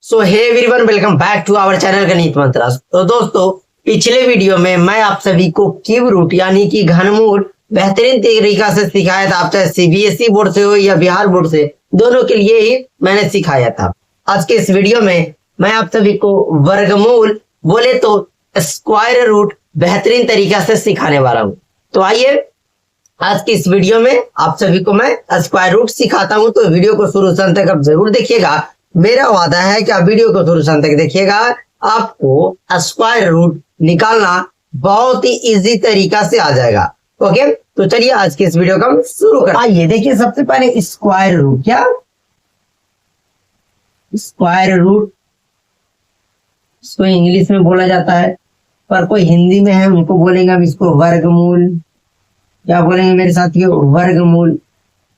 So hey everyone, welcome back to our channel Ganit Mantra. तो दोस्तों, पिछले वीडियो में मैं आप सभी को क्यूब रूट यानी कि घनमूल बेहतरीन तरीका से सिखाया था। आप चाहे सीबीएसई बोर्ड से हो या बिहार बोर्ड से, दोनों के लिए ही मैंने सिखाया था। आज के इस वीडियो में मैं आप सभी को वर्गमूल बोले तो स्क्वायर रूट बेहतरीन तरीका से सिखाने वाला हूँ। तो आइए आज की इस वीडियो में आप सभी को मैं स्क्वायर रूट सिखाता हूँ। तो वीडियो को शुरू से अंत तक आप जरूर देखिएगा। मेरा वादा है कि आप वीडियो को शुरू से अंत तक देखिएगा। आपको स्क्वायर रूट निकालना बहुत ही इजी तरीका से आ जाएगा। ओके, तो चलिए आज के इस वीडियो को हम शुरू करते हैं। आइए देखिए, सबसे पहले स्क्वायर रूट क्या, स्क्वायर रूट इसको इंग्लिश में बोला जाता है, पर कोई हिंदी में है उनको बोलेंगे हम इसको वर्गमूल। क्या बोलेंगे मेरे साथियों? वर्गमूल।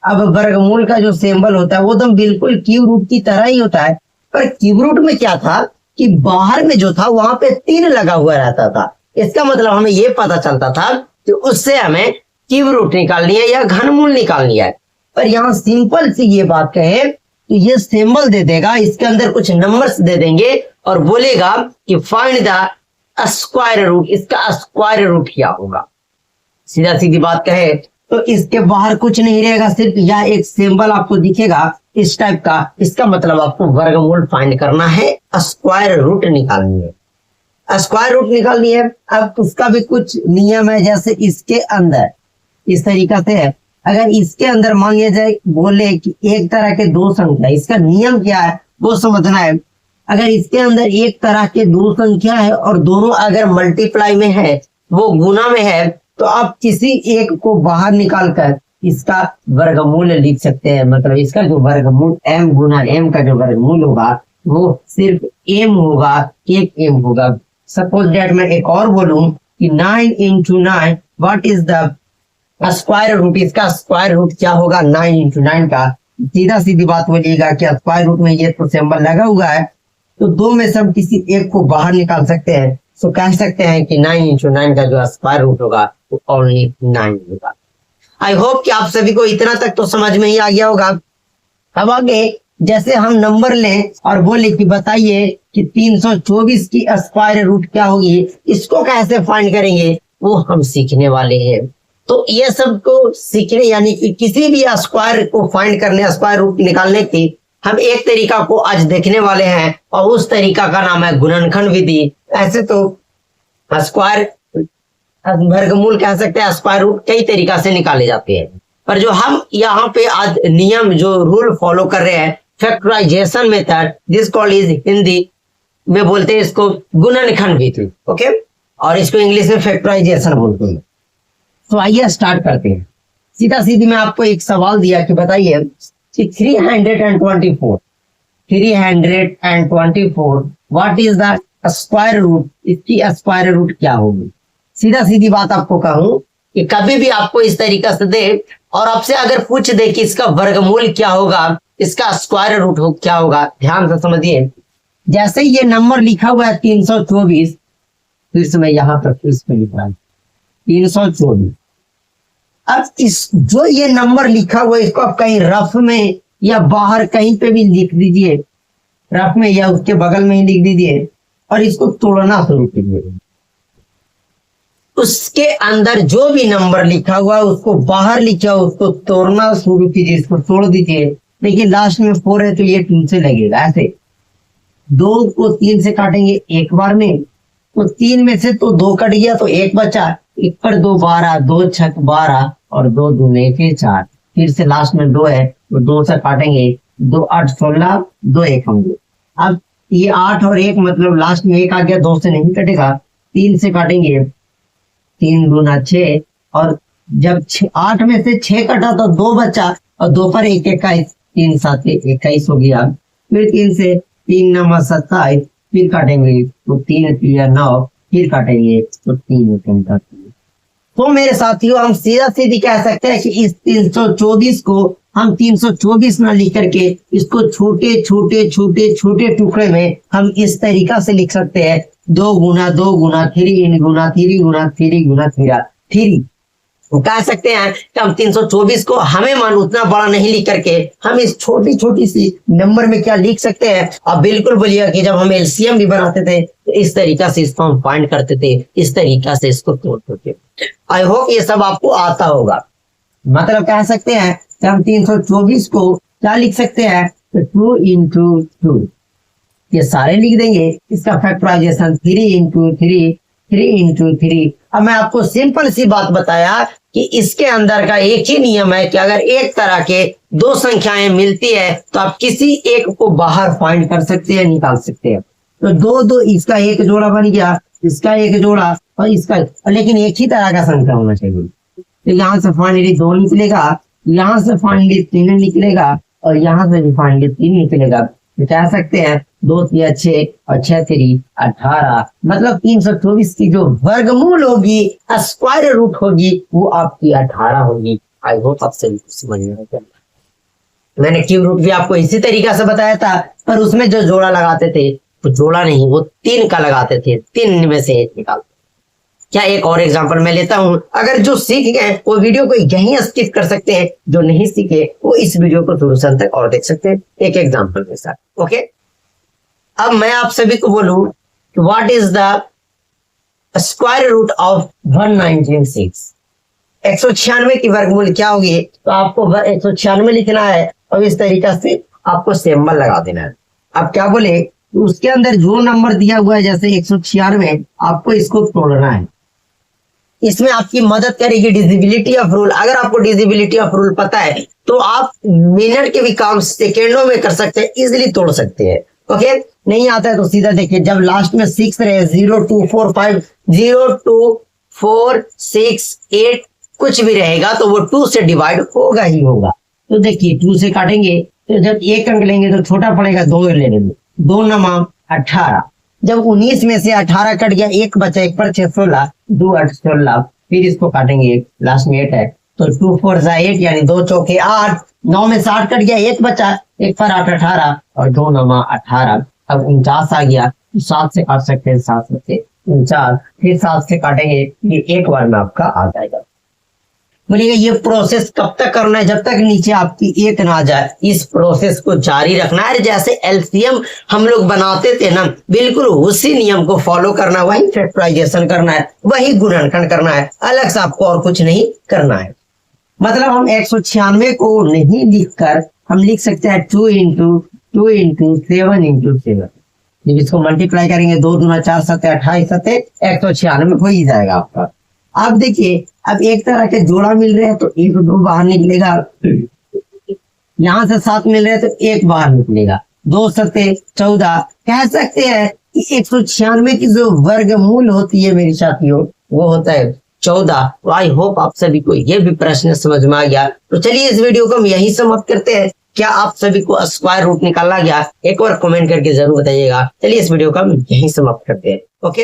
अब वर्गमूल का जो सिंबल होता है वो तो बिल्कुल क्यूब रूट की तरह ही होता है, पर क्यूब रूट में क्या था कि बाहर में जो था वहां पे 3 लगा हुआ रहता था। इसका मतलब हमें ये पता चलता था कि उससे हमें क्यूब रूट निकालनी है या घनमूल निकालनी है। पर यहाँ सिंपल सी ये बात कहे तो ये सिंबल दे देगा, इसके अंदर कुछ नंबर्स दे देंगे और बोलेगा कि फाइंड द स्क्वायर रूट। इसका स्क्वायर रूट क्या होगा? सीधा सीधी बात कहे तो इसके बाहर कुछ नहीं रहेगा, सिर्फ यह एक सिंबल आपको दिखेगा इस टाइप का। इसका मतलब आपको वर्गमूल फाइंड करना है, स्क्वायर रूट निकालनी है, स्क्वायर रूट निकालनी है। अब उसका भी कुछ नियम है, जैसे इसके अंदर इस तरीका से है। अगर इसके अंदर मान लिया जाए बोले कि एक तरह के 2 संख्या, इसका नियम क्या है वो समझना है। अगर इसके अंदर एक तरह के 2 संख्या है और दोनों अगर मल्टीप्लाई में है, वो गुना में है, तो आप किसी एक को बाहर निकालकर इसका वर्गमूल लिख सकते हैं। मतलब इसका जो वर्गमूल m गुना m का जो वर्गमूल होगा वो सिर्फ m होगा, एक m होगा। सपोज दैट मैं एक और बोलूं कि 9 into 9 what is the square root. इसका स्क्वायर रूट क्या होगा? 9 इंटू 9 का। सीधा सीधी बात बोलिएगा कि स्क्वायर रूट में ये तो सिंबल लगा हुआ है, तो 2 में से हम किसी एक को बाहर निकाल सकते हैं। तो कह सकते हैं कि 9 इंटू 9 का जो स्क्वायर रूट होगा वो ओनली 9 होगा। आई होप कि आप सभी को इतना तक तो समझ में ही आ गया होगा। अब आगे जैसे हम नंबर लें और बोले कि बताइए कि 324 की स्क्वायर रूट क्या होगी, इसको कैसे फाइंड करेंगे वो हम सीखने वाले हैं। तो ये सब को सीखने यानी कि किसी भी स्क्वायर को फाइंड करने, स्क्वायर रूट निकालने की हम एक तरीका को आज देखने वाले हैं, और उस तरीका का नाम है गुणनखंड विधि। ऐसे तो स्क्वायर वर्गमूल कह सकते हैं, स्क्वायर रूट कई तरीका से निकाले जाते हैं, पर जो हम यहाँ पे आज नियम जो रूल फॉलो कर रहे हैं, factorisation method, this called is Hindi में बोलते हैं इसको गुणनखंड विधि। ओके, और इसको इंग्लिश में फैक्टराइजेशन बोलते हैं। तो आइए स्टार्ट करते हैं। सीधा सीधी मैं आपको एक सवाल दिया कि बताइए कि 324 what is the square root. इसकी स्क्वायर रूट क्या होगी? सीधा सीधी बात आपको कहूं कि कभी भी आपको इस तरीका से दे और आपसे अगर पूछ दे कि इसका वर्गमूल क्या होगा, इसका स्क्वायर रूट क्या होगा, ध्यान से समझिए। जैसे ये नंबर लिखा हुआ है 324, फिर से मैं यहाँ पर फिर से लिख रहा हूं 324। अब इस जो ये नंबर लिखा हुआ है इसको आप कहीं रफ में या बाहर कहीं पे भी लिख दीजिए, रफ में या उसके बगल में ही लिख दीजिए, और इसको तोड़ना शुरू कीजिए। उसके अंदर जो भी नंबर लिखा हुआ है उसको बाहर लिखा हुआ उसको तोड़ना शुरू कीजिए, इसको तोड़ दीजिए। लेकिन लास्ट में 4 है तो ये 2 से लगेगा। ऐसे 2 को 3 से काटेंगे एक बार में, तो 3 में से तो 2 कट गया तो 1 बचा। 1 पर 2 12, 2 छक 12 और 2 दूने फिर 4, फिर से लास्ट में 2 है तो 2 से काटेंगे, 2 8 16, 2 1 होंगे। अब ये 8 और 1 मतलब लास्ट में 1 आ गया, 2 से नहीं कटेगा, 3 से काटेंगे, 3 दूना 6, और जब 8 में से 6 कटा तो 2 बचा और 2 पर 1 21, 3 7 21 हो गया। फिर 3 से 3 9 27, फिर काटेंगे तो 3 3 9, फिर काटेंगे तो 3 3। तो मेरे साथियों हम सीधा सीधी कह सकते हैं कि इस 324 को हम 324 ना लिख करके इसको छोटे छोटे छोटे छोटे टुकड़े में हम इस तरीका से लिख सकते हैं 2 गुना 2 गुना 3 गुना 3 गुना 3 गुना 3। कह सकते हैं कि हम 324 को हमें मान उतना बड़ा नहीं लिख करके हम इस छोटी छोटी सी नंबर में क्या लिख सकते हैं। अब बिल्कुल बोलिएगा कि जब हम एलसीएम भी बनाते थे तो इस तरीका से इसको हम फाइंड करते थे, इस तरीका से इसको तोड़ते थे। आई होप ये सब आपको आता होगा। मतलब कह सकते हैं कि हम 324 को क्या लिख सकते हैं, तो 2 इंटू 2 ये सारे लिख देंगे। इसका फैक्टराइजेशन 3 इंटू 3, 3 इंटू 3। अब मैं आपको सिंपल सी बात बताया कि इसके अंदर का एक ही नियम है कि अगर एक तरह के दो संख्याएं मिलती है तो आप किसी एक को बाहर फाइंड कर सकते हैं, निकाल सकते हैं। तो दो दो इसका एक जोड़ा बन गया, इसका एक जोड़ा और इसका, लेकिन एक ही तरह का संख्या होना चाहिए। तो यहाँ से फाइनली 2 निकलेगा, यहाँ से फाइनली 3 निकलेगा और यहाँ से भी फाइनली 3 निकलेगा। तो कह सकते हैं 2 3 6 और 6 3 18, मतलब 324 की जो वर्गमूल होगी, स्क्वायर रूट होगी, वो आपकी 18 होगी। आई होप आप सभी समझ में आ गया। मैंने क्यूब रूट भी आपको इसी तरीका से बताया था, पर उसमें जो जोड़ा लगाते थे वो जोड़ा नहीं, वो 3 का लगाते थे, 3 में से 1 निकालते। क्या एक और एग्जांपल मैं लेता हूं, अगर जो सीख गए वो वीडियो को यहीं स्किप कर सकते हैं, जो नहीं सीखे वो इस वीडियो को सोल्यूशन तक और देख सकते हैं एक एग्जांपल के साथ। ओके, अब मैं आप सभी को बोलूं कि what is the square root of 196। 196 की वर्गमूल क्या होगी, तो आपको 196 लिखना है और इस तरीका से आपको सिंबल लगा देना है। अब क्या बोले, उसके अंदर जो नंबर दिया हुआ है जैसे 196, आपको इसको तोड़ना है। इसमें आपकी मदद करेगी डिविजिबिलिटी ऑफ रूल। अगर आपको डिविजिबिलिटी ऑफ रूल पता है तो आप मिनट के भी काम सेकेंडों में कर सकते हैं, इजिली तोड़ सकते हैं। ओके, नहीं आता है तो सीधा देखिए, जब लास्ट में 6 रहे, 0 2 4 5, 0 2 4 6 8 कुछ भी रहेगा तो वो 2 से डिवाइड होगा ही होगा। तो देखिए 2 से काटेंगे तो जब 1 अंक लेंगे तो छोटा पड़ेगा, 2 ले लेंगे, 2 9 18। जब 19 में से 18 कट गया, 1 बचा, 1 पर 6 16, 2 8 16, फिर इसको काटेंगे, लास्ट में 8 है तो 2 4 8 यानी 2 चौके 8, 9 में से 8 कट गया, 1 बचा, 1 पर 8 18 और 2 9 18। अब 49 आ गया, 7 से काट सकते हैं, 7 से 49, फिर 7 से काटेंगे, ये एक बार में आपका आ जाएगा। बोलिएगा ये प्रोसेस कब तक करना है, जब तक नीचे आपकी 1 ना आ जाए। इस प्रोसेस को जारी रखना है, जैसे एलसीएम हम लोग बनाते थे ना, बिल्कुल उसी नियम को फॉलो करना है, वही फैक्टराइजेशन करना है, वही गुणनखंड करना है, अलग से आपको और कुछ नहीं करना है। मतलब हम 196 को नहीं लिखकर हम लिख सकते हैं 2 इंटू 2 इंटू 7 इंटू 7। जब इसको मल्टीप्लाई करेंगे 2 दूना 4 7 28 7 196 हो ही जाएगा आपका। आप देखिए, अब एक तरह के जोड़ा मिल रहे हैं तो 1 2 बाहर निकलेगा, यहाँ से 7 मिल रहे हैं तो 1 बाहर निकलेगा, 2 7 14। कह सकते हैं कि 196 की जो वर्गमूल होती है मेरे साथियों, वो होता है 14। तो आई होप आप सभी को ये भी प्रश्न समझ में आ गया। तो चलिए इस वीडियो को हम यही समाप्त करते हैं। क्या आप सभी को स्क्वायर रूट निकाला गया, एक और कमेंट करके जरूर बताइएगा। चलिए इस वीडियो को हम यही समाप्त करते हैं। ओके।